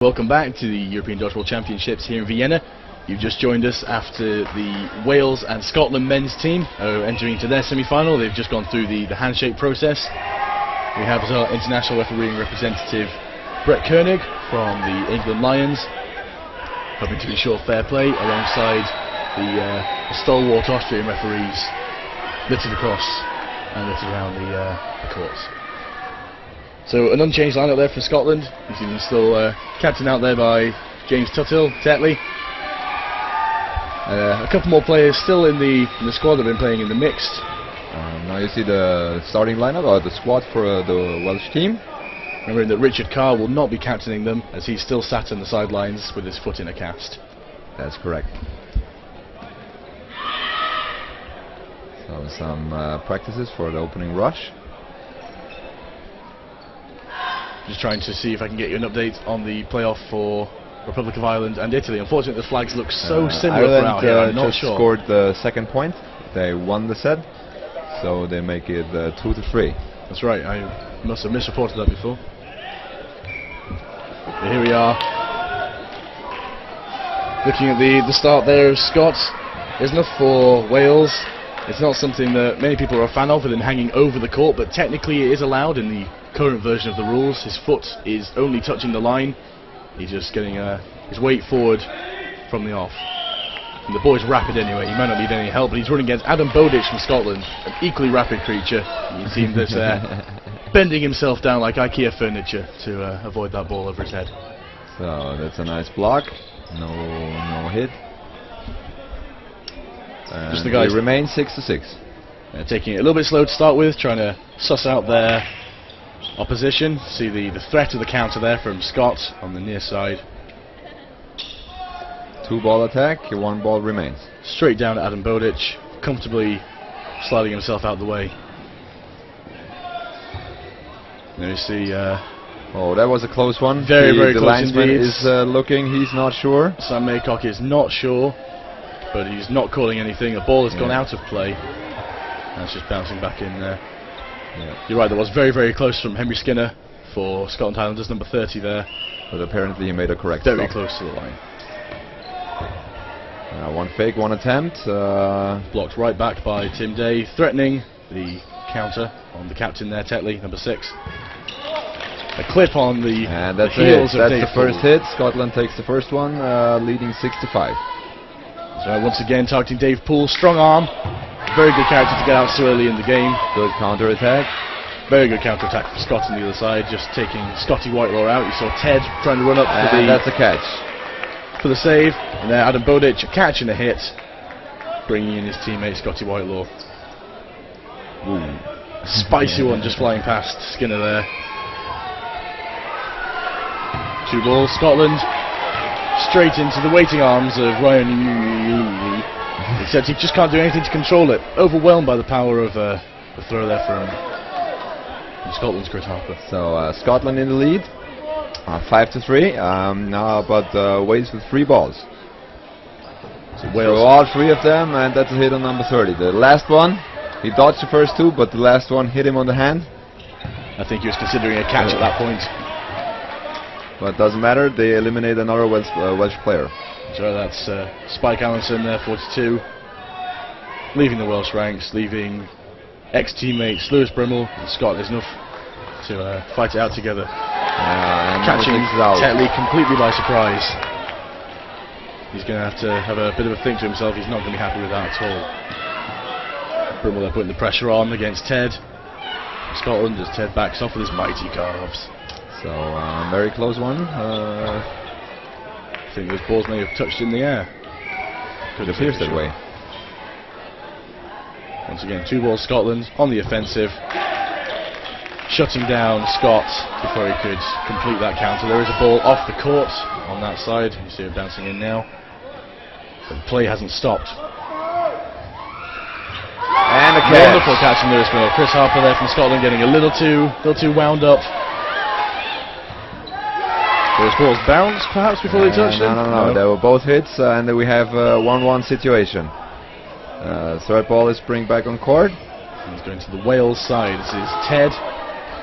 Welcome back to the European Dodgeball Championships here in Vienna. You've just joined us after the Wales and Scotland men's team are entering into their semi-final. They've just gone through the handshake process. We have as our international refereeing representative Brett Koenig from the England Lions, hoping to ensure fair play alongside the stalwart Austrian referees littered across and littered around the courts. So an unchanged lineup there for Scotland. You see them still captained out there by James Tetley. A couple more players still in the squad that have been playing in the mixed. Now you see the starting lineup or the squad for the Welsh team. Remembering that Richard Carr will not be captaining them as he's still sat on the sidelines with his foot in a cast. That's correct. So some practices for the opening rush. Just trying to see if I can get you an update on the playoff for Republic of Ireland and Italy. Unfortunately, the flags look so similar Ireland for out here. I'm not just sure. Scored the second point. They won the set, so they make it 2-3. That's right. I must have misreported that before. But here we are, looking at the start there of Scots. There's enough for Wales. It's not something that many people are a fan of, with him hanging over the court, but technically it is allowed in the current version of the rules. His foot is only touching the line. He's just getting his weight forward from the off. And the boy's rapid anyway. He might not need any help, but he's running against Adam Bowditch from Scotland, an equally rapid creature. You see him that's bending himself down like IKEA furniture to avoid that ball over his head. So that's a nice block. No hit. And just the guys remain 6-6. Taking it a little bit slow to start with, trying to suss out their opposition. See the threat of the counter there from Scott on the near side. 2-ball attack, 1 ball remains. Straight down to Adam Bowditch, comfortably sliding himself out the way. There you see. Oh, that was a close one. Very the close linesman indeed. is looking, he's not sure. Sam Maycock is not sure, but he's not calling anything. A ball has gone out of play. That's just bouncing back in there. Yeah. You're right, that was very close from Henry Skinner for Scotland Highlanders, number 30 there. But apparently he made a correct Very stop. close to the line. 1 fake, 1 attempt. Blocked right back by Tim Day, threatening the counter on the captain there, Tetley, number 6. A clip on the heels of Dave That's the first hit. Scotland takes the first one, leading 6-5. So once again targeting Dave Poole, strong arm. Very good character to get out so early in the game. Good counter attack. Very good counter attack from Scott on the other side, just taking Scotty Whitelaw out. You saw Ted trying to run up for that's a catch. For the save, and there Adam Bowditch, a catch and a hit, bringing in his teammate Scotty Whitelaw. Ooh. Spicy one just flying past Skinner there. 2 balls, Scotland straight into the waiting arms of Ryan. Except he just can't do anything to control it. Overwhelmed by the power of the throw there from Scotland's Chris Harper. So Scotland in the lead, 5-3. Now, but Wales with 3 balls. So Wales, all 3 of them, and that's a hit on number 30. The last one, he dodged the first 2, but the last one hit him on the hand. I think he was considering a catch at that point. But doesn't matter. They eliminate another Welsh player. So that's Spike Allenson there, 42, leaving the Welsh ranks, leaving ex-teammates Lewis Brimmel and Scott. There's enough to fight it out together. Catching Tetley completely by surprise. He's going to have a bit of a think to himself. He's not going to be happy with that at all. Brimmel there putting the pressure on against Ted. Scotland as Ted backs off with his mighty calves. So very close one. I think those balls may have touched in the air. It appears that way. Once again, 2 balls Scotland on the offensive, shutting down Scott before he could complete that counter. There is a ball off the court on that side. You see it bouncing in now. But the play hasn't stopped. And a catch. Wonderful catch from Lewis Brimmel. Chris Harper there from Scotland getting a little too wound up. Those balls bounced perhaps before they touched him? No. They were both hits, and then we have a 1-1 situation. Third ball is bring back on court. He's going to the Wales side. This is Ted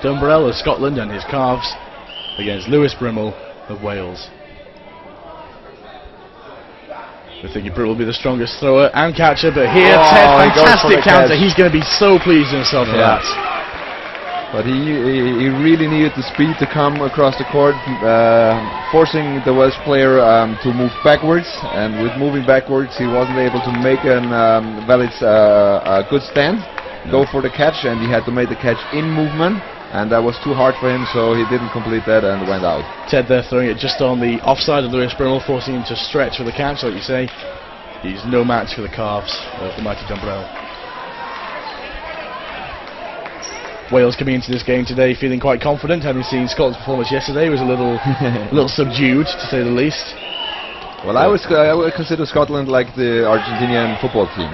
Dumbrell of Scotland and his calves against Lewis Brimmel of Wales. We think Britt will be the strongest thrower and catcher, but here Ted, fantastic counter. He's going to be so pleased with himself for that. But he really needed the speed to come across the court, forcing the Welsh player to move backwards. And with moving backwards, he wasn't able to make a good stand, go for the catch, and he had to make the catch in movement. And that was too hard for him, so he didn't complete that and went out. Ted there throwing it just on the offside of Lewis Brimble, forcing him to stretch for the catch, like you say. He's no match for the calves of the mighty Dumbrell. Wales coming into this game today feeling quite confident, having seen Scotland's performance yesterday was a little subdued, to say the least. Well, I would consider Scotland like the Argentinian football team.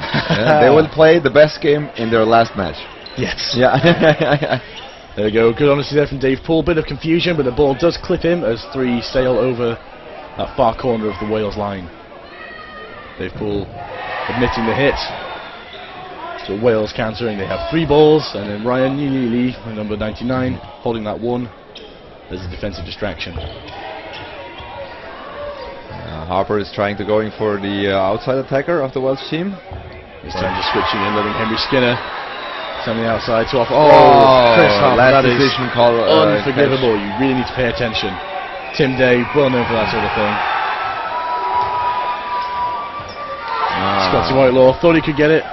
They will play the best game in their last match. Yes. Yeah. There we go, good honesty there from Dave Poole. Bit of confusion, but the ball does clip him as three sail over that far corner of the Wales line. Dave Poole admitting the hit. So Wales countering, they have 3 balls, and then Ryan Neely, number 99, holding that one. There's a defensive distraction. Harper is trying to go in for the outside attacker of the Welsh team. He's trying to switching in, letting Henry Skinner on the outside to off. Chris Harper, last that is decision call, unforgivable. You really need to pay attention. Tim Day, well known for that sort of thing. Scotty Whitelaw thought he could get it.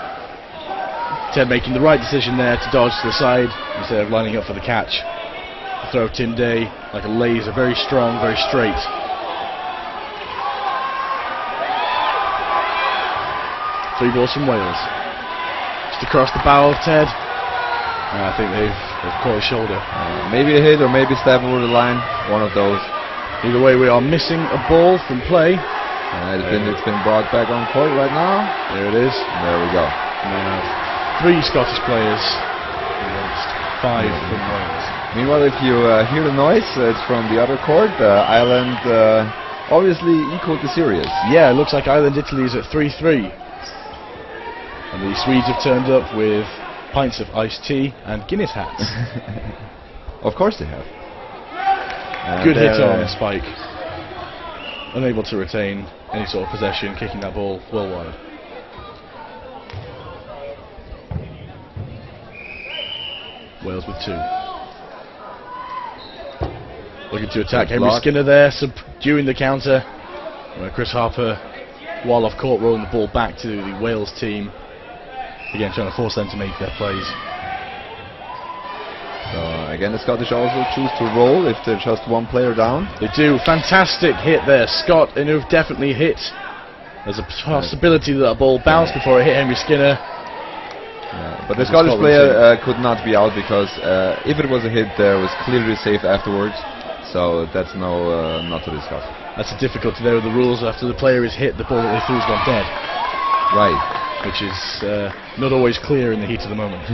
Ted making the right decision there to dodge to the side instead of lining up for the catch. The throw of Tim Day like a laser, very strong, very straight. Three balls from Wales. Just across the bow of Ted. And I think they've caught his shoulder. Maybe a hit or maybe step over the line. One of those. Either way, we are missing a ball from play. It's been brought back on court right now. There it is. There we go. Now, 3 Scottish players against 5 from Wales. Meanwhile, if you hear the noise, it's from the other court. Ireland obviously equaled the series. Yeah, it looks like Ireland-Italy is at 3-3. And the Swedes have turned up with pints of iced tea and Guinness hats. Of course they have. Good hit on Spike. Unable to retain any sort of possession, kicking that ball well wide. Wales with 2. Looking to attack Henry Skinner there, subduing the counter. Chris Harper, while off court, rolling the ball back to the Wales team. Again, trying to force them to make their plays. So again, the Scottish also choose to roll if there's just one player down. They do. Fantastic hit there. Scott Inoue definitely hit. There's a possibility that ball bounced before it hit Henry Skinner. But the Scottish player could not be out because if it was a hit there, it was clearly safe afterwards. So that's not to discuss. That's the difficulty there with the rules. After the player is hit, the ball that they threw has gone dead. Right. Which is not always clear in the heat of the moment.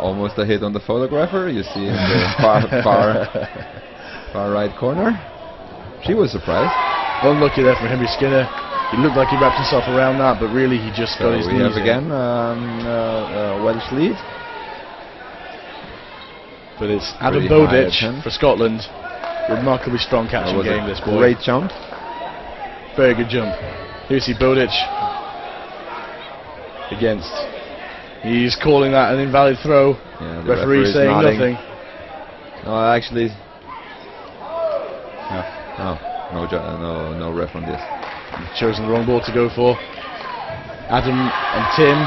Almost a hit on the photographer. You see in the far right corner. She was surprised. Unlucky there for Henry Skinner. He looked like he wrapped himself around that, but really he just got his knees in. We have again Welsh lead. But it's Adam Bowditch for Scotland. Remarkably strong catching game, this boy. Great jump. Very good jump. Here you see Bowditch against. He's calling that an invalid throw. Yeah, referee saying nothing. No, actually, no ref on this. He's chosen the wrong ball to go for. Adam and Tim,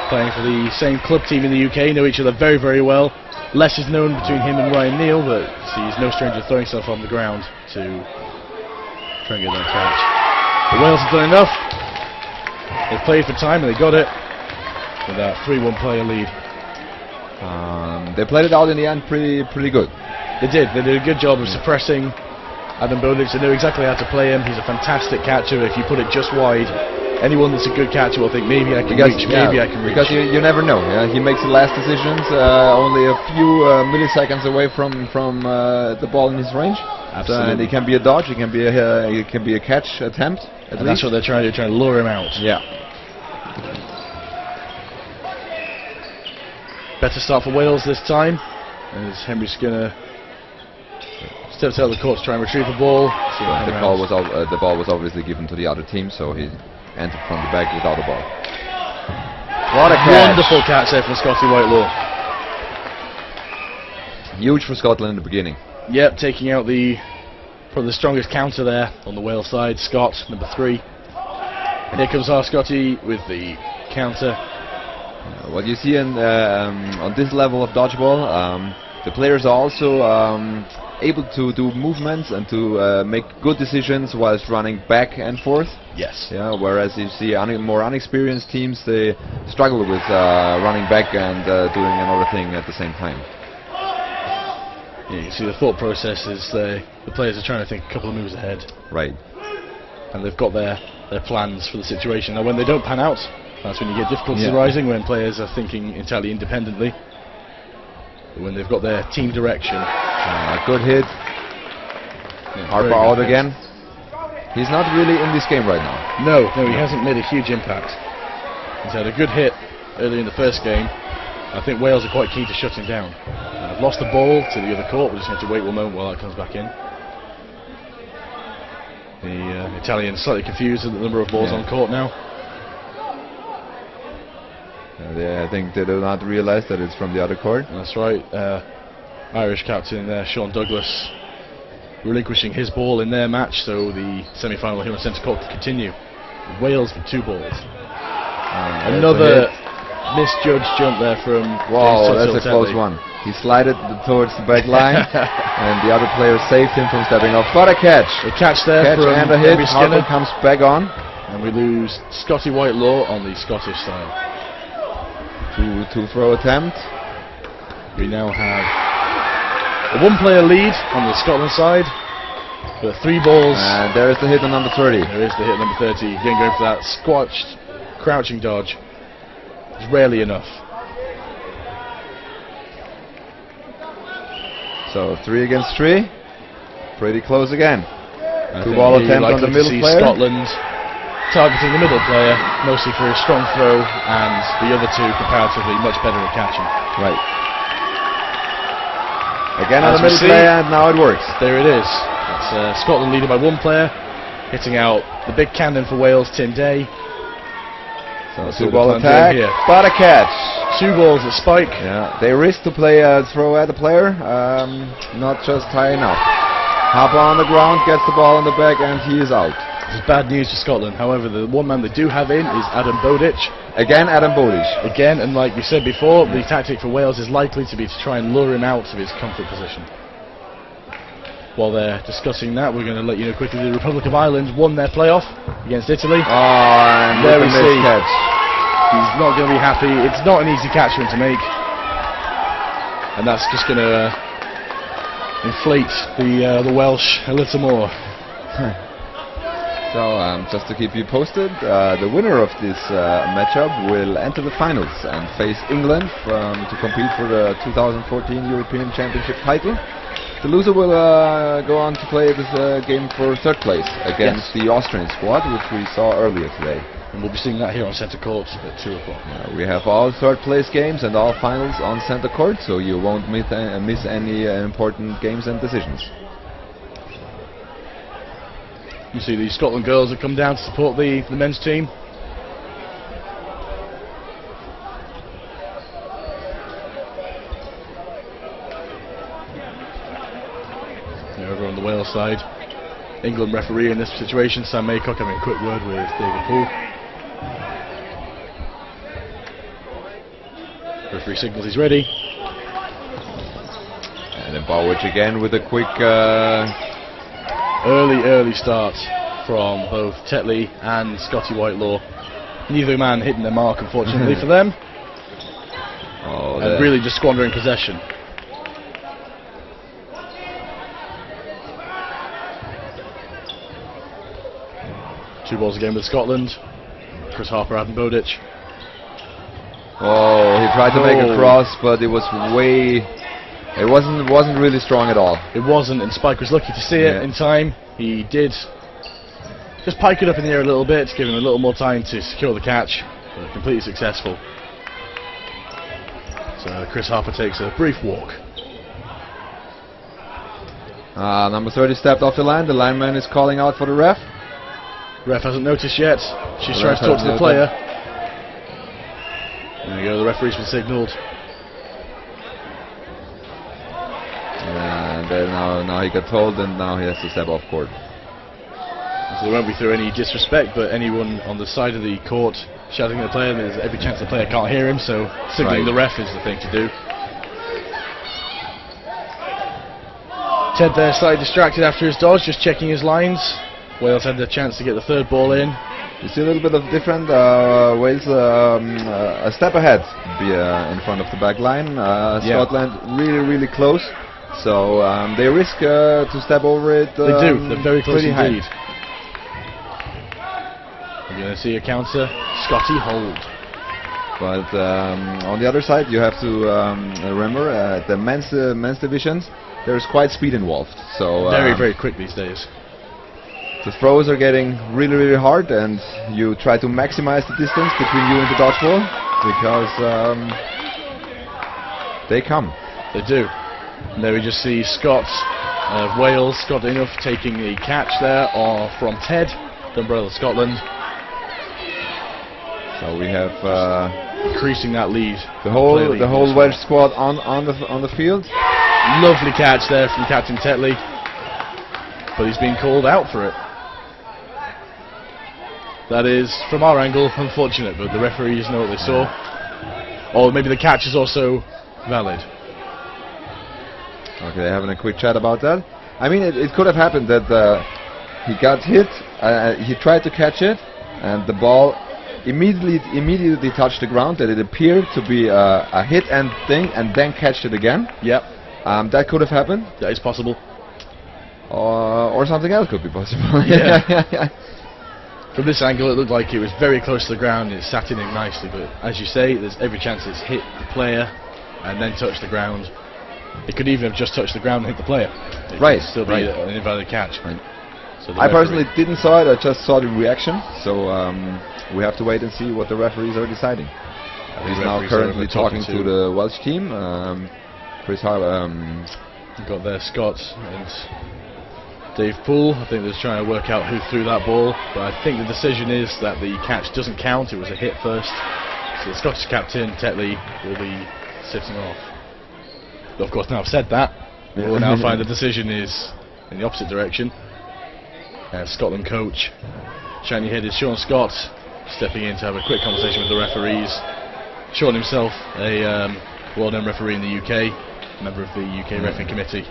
playing for the same club team in the UK, know each other very, very well. Less is known between him and Ryan Neal, but he's no stranger to throwing himself on the ground to try and get that catch. The Wales have done enough. They played for time and they got it with that 3-1 player lead. They played it out in the end pretty good. They did a good job of suppressing Adam Bowditch. They knew exactly how to play him. He's a fantastic catcher. If you put it just wide, anyone that's a good catcher will think maybe I can reach, maybe I can reach. Because you never know. Yeah? He makes the last decisions only a few milliseconds away from the ball in his range. Absolutely. And it can be a dodge, it can be a catch attempt. And that's what they're trying to lure him out. Yeah. better start for Wales this time, as Henry Skinner steps out of the court to try and retrieve the ball. The ball was obviously given to the other team, so he entered from the back without a ball. What a catch! Wonderful catch there from Scotty Whitelaw. Huge for Scotland in the beginning. Yep, taking out probably the strongest counter there on the Wales side. Scott, number 3. And here comes our Scotty with the counter. What you see on this level of dodgeball, the players are also able to do movements and to make good decisions whilst running back and forth. Yes. Yeah. Whereas you see more unexperienced teams, they struggle with running back and doing another thing at the same time. Yeah, you see the thought process is the players are trying to think a couple of moves ahead. Right. And they've got their plans for the situation. Now, when they don't pan out, that's when you get difficulties arising, when players are thinking entirely independently. But when they've got their team direction. Good hit. Yeah, Harper out again. He's not really in this game right now. No, he hasn't made a huge impact. He's had a good hit early in the first game. I think Wales are quite keen to shut him down. I've lost the ball to the other court. We're just going to wait one moment while that comes back in. The Italians slightly confused at the number of balls on court now. I think they do not realize that it's from the other court. That's right. Irish captain Sean Douglas relinquishing his ball in their match, so the semi-final here on centre court can continue. Wales with 2 balls. Another misjudged jump there from Wow, that's a close one. He slided towards the back line, and the other player saved him from stepping off. What a catch! A catch there from and a hit. Henry Skinner. Harper comes back on. And we lose Scotty Whitelaw on the Scottish side. Two throw attempt. We now have a 1-player lead on the Scotland side, but 3 balls. And there is the hit on number 30. There is the hit number 30. Again, going for that squashed, crouching dodge. It's rarely enough. So 3 against 3. Pretty close again. 2-ball attempt on the middle player. Scotland targeting the middle player, mostly for his strong throw, and the other 2 comparatively much better at catching. Right. Again on the middle player, and now it works. There it is. It's Scotland leading by 1 player, hitting out the big cannon for Wales, Tim Day. So 2-ball attack, but a catch. 2 balls at spike. Yeah, they risk to play a throw at the player, not just high enough. Harper on the ground, gets the ball in the back, and he is out. This is bad news for Scotland. However, the one man they do have in is Adam Bowditch. Again, Adam Bowditch. Again, and like we said before, the tactic for Wales is likely to be to try and lure him out of his comfort position. While they're discussing that, we're going to let you know quickly the Republic of Ireland won their playoff against Italy. And there we see. Catch. He's not going to be happy. It's not an easy catch for him to make. And that's just going to inflate the Welsh a little more. So, just to keep you posted, the winner of this matchup will enter the finals and face England to compete for the 2014 European Championship title. The loser will go on to play this game for 3rd place against the Austrian squad, which we saw earlier today. And we'll be seeing that here on centre court at 2 o'clock. We have all 3rd place games and all finals on centre court, so you won't miss any important games and decisions. You see the Scotland girls have come down to support the men's team. Over on the Wales side, England referee in this situation, Sam Maycock, having a quick word with David Poole. Referee signals he's ready. And then Bowditch again with a quick early start from both Tetley and Scotty Whitelaw. Neither man hitting their mark, unfortunately for them. And really just squandering possession. Two balls again with Scotland. Chris Harper, Adam Bowditch. Oh, he tried to make a cross, but it was it wasn't really strong at all. It wasn't, and Spike was lucky to see it in time. He did just pike it up in the air a little bit, give him a little more time to secure the catch. But completely successful. So Chris Harper takes a brief walk. Number 30 stepped off the line. The lineman is calling out for the ref. Ref hasn't noticed yet. She's trying to talk to the player. There we go, the referee's been signalled. And now he got told, and now he has to step off court. So there won't be through any disrespect, but anyone on the side of the court shouting at the player, there's every chance the player can't hear him, so signalling the ref is the thing to do. Ted there slightly distracted after his dodge, just checking his lines. Wales had the chance to get the third ball in. You see a little bit of different Wales a step ahead in front of the back line. Scotland really close, so they risk to step over it. They do, they're very close indeed. High. You're going to see a counter, Scotty hold. But on the other side, you have to remember the men's divisions. There's quite speed involved. So very quick these days. The throws are getting really hard, and you try to maximize the distance between you and the dodgeball because they come. They do. And there we just see Scott of Wales, Scott Enough, taking the catch there from Ted, Dumbrell of Scotland. So we have increasing that lead. The whole Welsh squad on the field. Lovely catch there from Captain Tetley, but he's been called out for it. That is, from our angle, unfortunate, but the referees know what they saw. Or maybe the catch is also valid. Okay, they're having a quick chat about that. I mean, it could have happened that he got hit, he tried to catch it, and the ball immediately touched the ground, that it appeared to be a hit and thing, and then catch it again. Yep. That could have happened. That is possible. Or something else could be possible. Yeah. From this angle, it looked like it was very close to the ground. It sat in it nicely, but as you say, there's every chance it's hit the player and then touched the ground. It could even have just touched the ground and hit the player. It could still be an invalid catch. Right. So I personally didn't saw it. I just saw the reaction. So we have to wait and see what the referees are deciding. He's now currently talking to the Welsh team. Chris Harper. You've got there Scott and Dave Poole. I think they're trying to work out who threw that ball, but I think the decision is that the catch doesn't count. It was a hit first, so the Scottish captain Tetley will be sitting off. But of course, now I've said that, we'll now find the decision is in the opposite direction. Scotland coach, shiny-headed Sean Scott, stepping in to have a quick conversation with the referees. Sean himself, a well-known referee in the UK, member of the UK refereeing committee.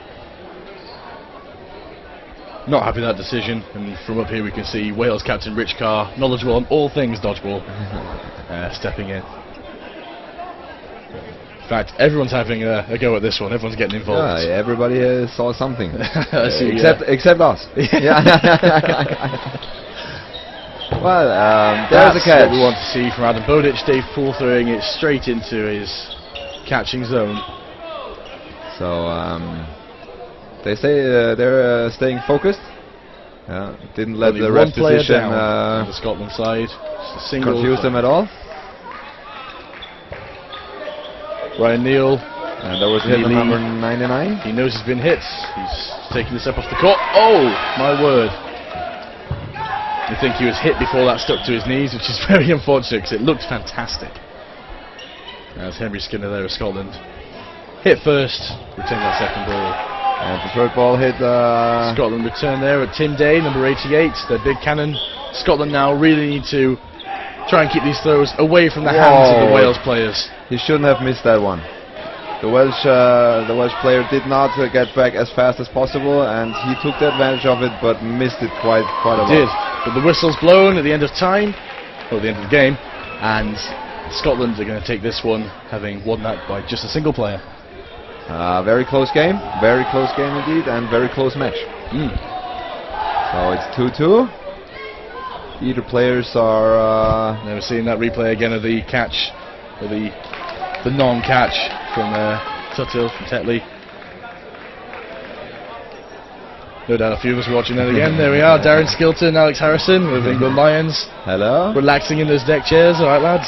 Not happy with that decision, and from up here we can see Wales captain Rich Carr, knowledgeable on all things dodgeball, stepping in. In fact, everyone's having a go at this one. Everyone's getting involved. Yeah, everybody saw something, see, except us. Well, there's a catch. What we want to see from Adam Bowditch. Dave Poole throwing it straight into his catching zone. So they say they're staying focused. Didn't let the ref decision on the Scotland side. Just a single confuse them at all. Ryan Neal. And that was hit number 99. He knows he's been hit. He's taking the step off the court. Oh, my word. I think he was hit before that stuck to his knees, which is very unfortunate because it looked fantastic. As Henry Skinner there of Scotland. Hit first, retain that second ball. And the third ball hit... Scotland return there at Tim Day, number 88, their big cannon. Scotland now really need to try and keep these throws away from the hands of the Wales players. He shouldn't have missed that one. The Welsh player did not get back as fast as possible, and he took the advantage of it, but missed it quite a lot. He did, but the whistle's blown at the end of time, or the end of the game, and Scotland are going to take this one, having won that by just a single player. Very close game indeed, and very close match. So it's 2-2. Either players are... Never seen that replay again of the catch, or the non-catch from Tuthill, from Tetley. No doubt a few of us are watching that again. There we are, Darren Skilton, Alex Harrison with England Lions. Hello. Relaxing in those deck chairs, alright lads.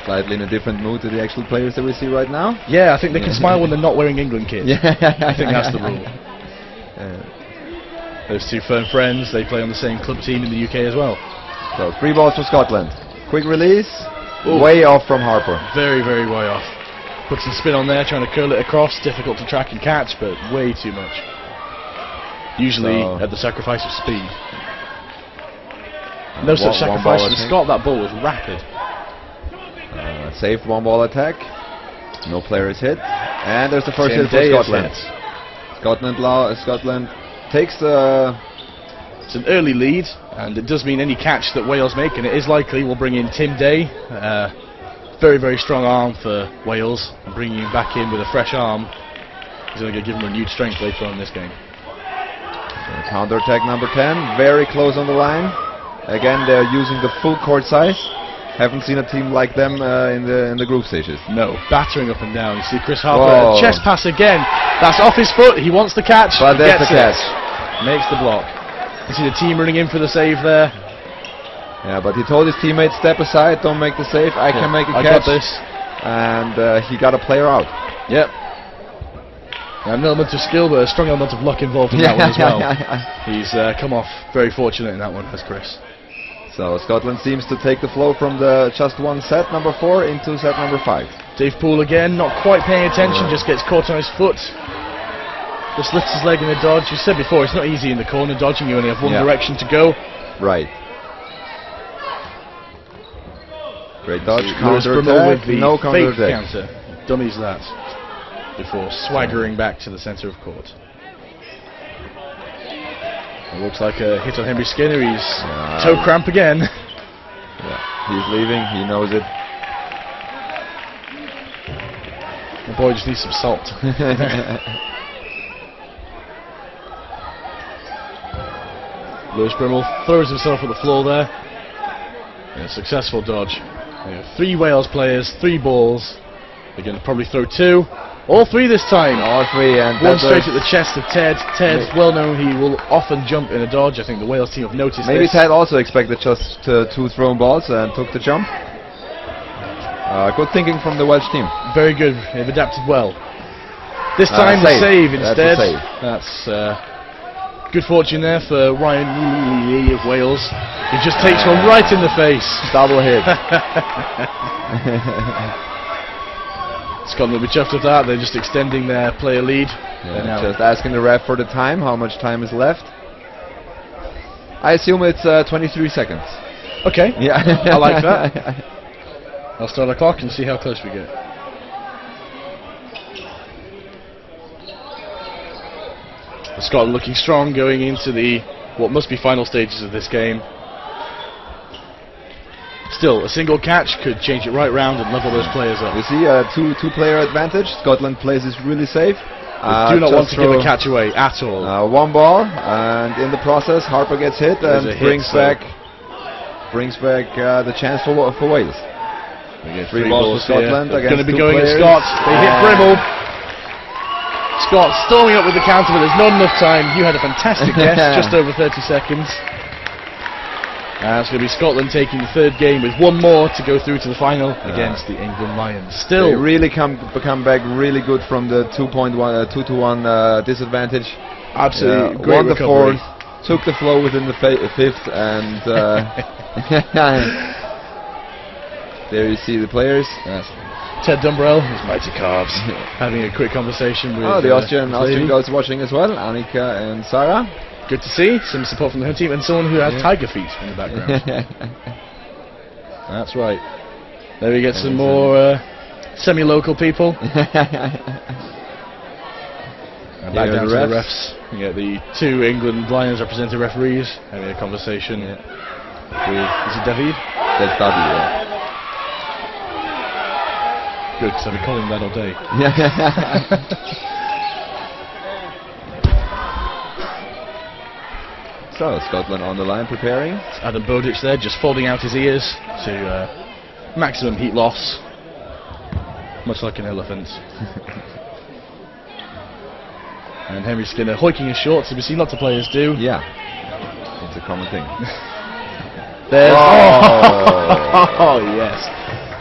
Slightly in a different mood to the actual players that we see right now. Yeah, I think they can smile when they're not wearing England kit. Yeah. I think that's the rule. Those two firm friends, they play on the same club team in the UK as well. So 3 balls for Scotland. Quick release. Ooh. Way off from Harper. Very, very way off. Put some spin on there, trying to curl it across. Difficult to track and catch, but way too much. Usually at the sacrifice of speed. No such sacrifice from Scott. That ball was rapid. Safe 1-ball attack. No player is hit. And there's the first hit for Scotland. Scotland takes the... It's an early lead, and it does mean any catch that Wales make, and it is likely, will bring in Tim Day. Very, very strong arm for Wales, and bringing him back in with a fresh arm is going to give him renewed strength later on in this game. Counter attack number 10, very close on the line. Again, they're using the full court size. Haven't seen a team like them in the group stages. No, battering up and down. You see Chris Harper, chest pass again. That's off his foot. He wants the catch. But there's the catch. Makes the block. You see the team running in for the save there. Yeah, but he told his teammates, step aside, don't make the save. I can make a catch. I got this. And he got a player out. Yep. An element of skill, but a strong element of luck involved in that one as well. He's come off very fortunate in that one, as Chris. So Scotland seems to take the flow from the just one set, number 4, into set number 5. Dave Poole again, not quite paying attention, just gets caught on his foot. Just lifts his leg in the dodge. You said before, it's not easy in the corner dodging. You only have one direction to go. Right. Great dodge. Counter attack. With the no counter fake attack. counter. Dummies that before swaggering back to the centre of court. It looks like a hit on Henry Skinner. He's toe cramp again. Yeah, he's leaving. He knows it. The boy just needs some salt. Lewis Brimble throws himself at the floor there. A successful dodge. 3 Wales players, 3 balls. They're going to probably throw 2. All 3 this time. All 3, and one straight at the chest of Ted. Ted, well known, he will often jump in a dodge. I think the Wales team have noticed Maybe this. Ted also expected just 2 thrown balls and took the jump. Good thinking from the Welsh team. Very good. They've adapted well. This time the save instead. That's good fortune there for Ryan Lee of Wales. He just takes one right in the face. Double hit. Scotland will be chuffed with that. They're just extending their player lead. Yeah, just asking the ref for the time, how much time is left. I assume it's 23 seconds. Okay. Yeah. I like that. I'll start the clock and see how close we get. Scotland looking strong going into the what must be final stages of this game. Still, a single catch could change it right round and level those players up. You see a two-player advantage. Scotland plays this really safe. They do not want to give a catch away at all. 1 ball, and in the process Harper gets hit and brings back the chance for Wales. 3 balls for Scotland against 2 players. Going to be going at Scott. They hit Brimble. Scott storming up with the counter, but there's not enough time. You had a fantastic guess, just over 30 seconds. It's going to be Scotland taking the 3rd game with 1 more to go through to the final against the England Lions. Still, they really come back really good from the 2-1 disadvantage. Absolutely, great won the recovery. 4th, took the flow within the 5th, and there you see the players. Ted Dumbrell, his mighty calves, having a quick conversation with the Austrian girls watching as well, Annika and Sarah. Good to see some support from the home team and someone who has tiger feet in the background. That's right. There we get some more semi-local people. Back down to the refs. You get the 2 England Lions representative referees having a conversation with, is it David? That's David, yeah. Good, because I've been calling him that all day. So, Scotland on the line preparing. Adam Bowditch there, just folding out his ears to maximum heat loss. Much like an elephant. And Henry Skinner hoiking his shorts, as we see lots of players do. Yeah, it's a common thing. There's oh yes.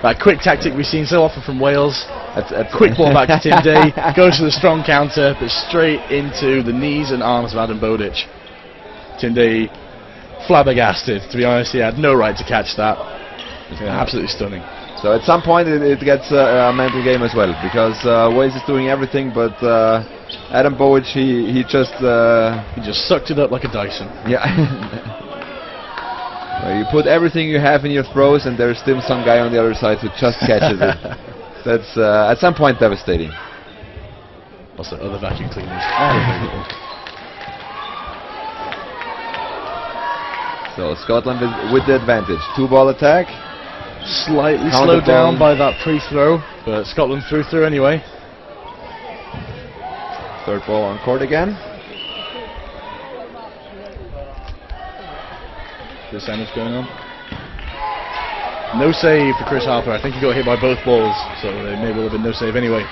That quick tactic we've seen so often from Wales. That's Quick ball back to Tim Day, goes for the strong counter, but straight into the knees and arms of Adam Bodic. Tim Day flabbergasted, to be honest. He had no right to catch that. Absolutely stunning. So at some point it gets a mental game as well, because Wales is doing everything, but Adam Bodic, he just sucked it up like a Dyson. Yeah. Well, you put everything you have in your throws, and there's still some guy on the other side who just catches it. That's at some point devastating. Also, other vacuum cleaners. So Scotland is with the advantage. 2-ball attack. Slightly slowed down by that pre-throw, but Scotland through anyway. Third ball on court again. This end is going on. No save for Chris Harper. I think he got hit by both balls, so there may well have been no save anyway.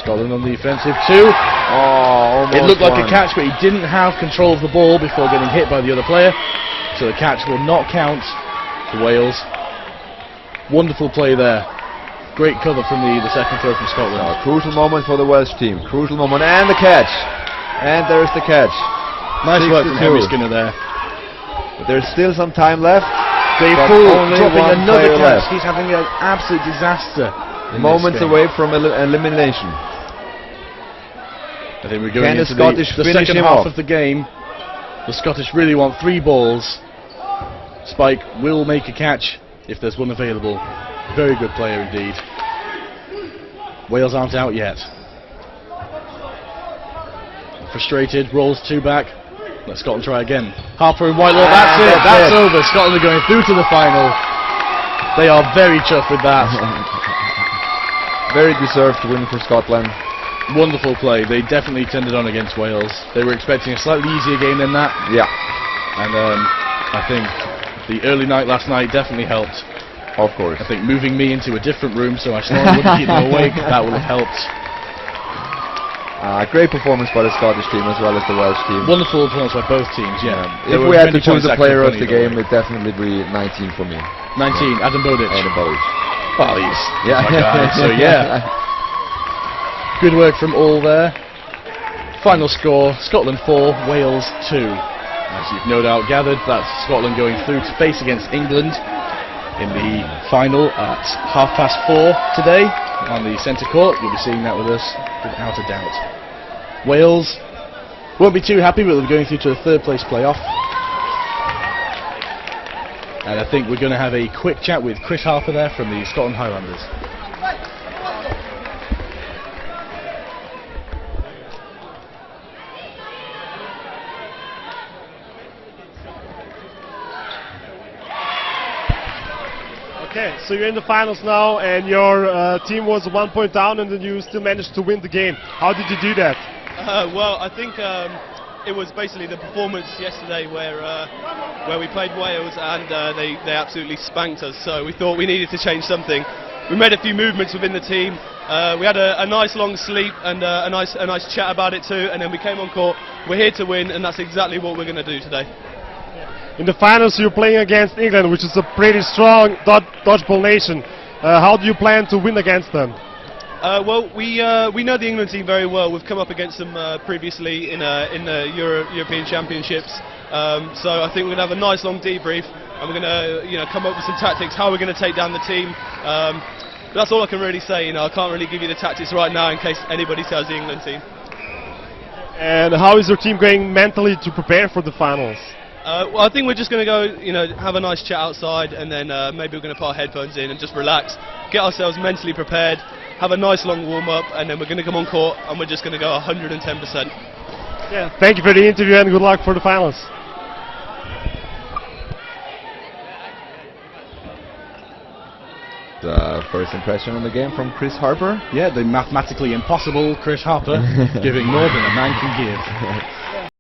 Scotland on the offensive too. Oh, it looked like a catch, but he didn't have control of the ball before getting hit by the other player, so the catch will not count for Wales. Wonderful play there. Great cover from the second throw from Scotland. A crucial moment for the Welsh team. Crucial moment, and the catch. And there's the catch. Nice work from Henry Skinner there. But there's still some time left. Dave Poole dropping another catch. He's having an absolute disaster. Moments away from elimination. I think we're going into the second half of the game. The Scottish really want 3 balls. Spike will make a catch if there's one available. Very good player indeed. Wales aren't out yet. Frustrated, rolls 2 back. Let Scotland try again. Harper and Whitelaw, that's it, that's over. Scotland are going through to the final. They are very chuffed with that. Very deserved win for Scotland. Wonderful play. They definitely tended on against Wales. They were expecting a slightly easier game than that. Yeah. And I think the early night last night definitely helped. Of course. I think moving me into a different room so I wouldn't keep them awake, that would have helped. Great performance by the Scottish team as well as the Welsh team. Wonderful performance by both teams, yeah. If we had to choose a player of the game, it'd definitely be 19 for me. 19, Adam Bodic. Adam Bodic. Well, he's my guy, so yeah. Good work from all there. Final score, Scotland 4, Wales 2. As you've no doubt gathered, that's Scotland going through to face against England in the final at 4:30 today on the centre court. You'll be seeing that with us without a doubt. Wales won't be too happy, but they're going through to the 3rd place playoff. And I think we're going to have a quick chat with Chris Harper there from the Scotland Highlanders. Okay, so you're in the finals now, and your team was 1 point down, and then you still managed to win the game. How did you do that? Well, I think it was basically the performance yesterday where we played Wales, and they absolutely spanked us. So we thought we needed to change something. We made a few movements within the team. We had a nice long sleep and a nice chat about it too, and then we came on court. We're here to win, and that's exactly what we're going to do today. In the finals, you're playing against England, which is a pretty strong dodgeball nation. How do you plan to win against them? Well, we know the England team very well. We've come up against them previously in the European Championships. So I think we're going to have a nice long debrief, and we're going to come up with some tactics, how we're going to take down the team. But that's all I can really say. I can't really give you the tactics right now in case anybody says the England team. And how is your team going mentally to prepare for the finals? Well, I think we're just going to go, have a nice chat outside, and then maybe we're going to put our headphones in and just relax, get ourselves mentally prepared, have a nice long warm-up, and then we're going to come on court and we're just going to go 110%. Yeah, thank you for the interview and good luck for the finals. The first impression on the game from Chris Harper? Yeah, the mathematically impossible Chris Harper, giving more than a man can give.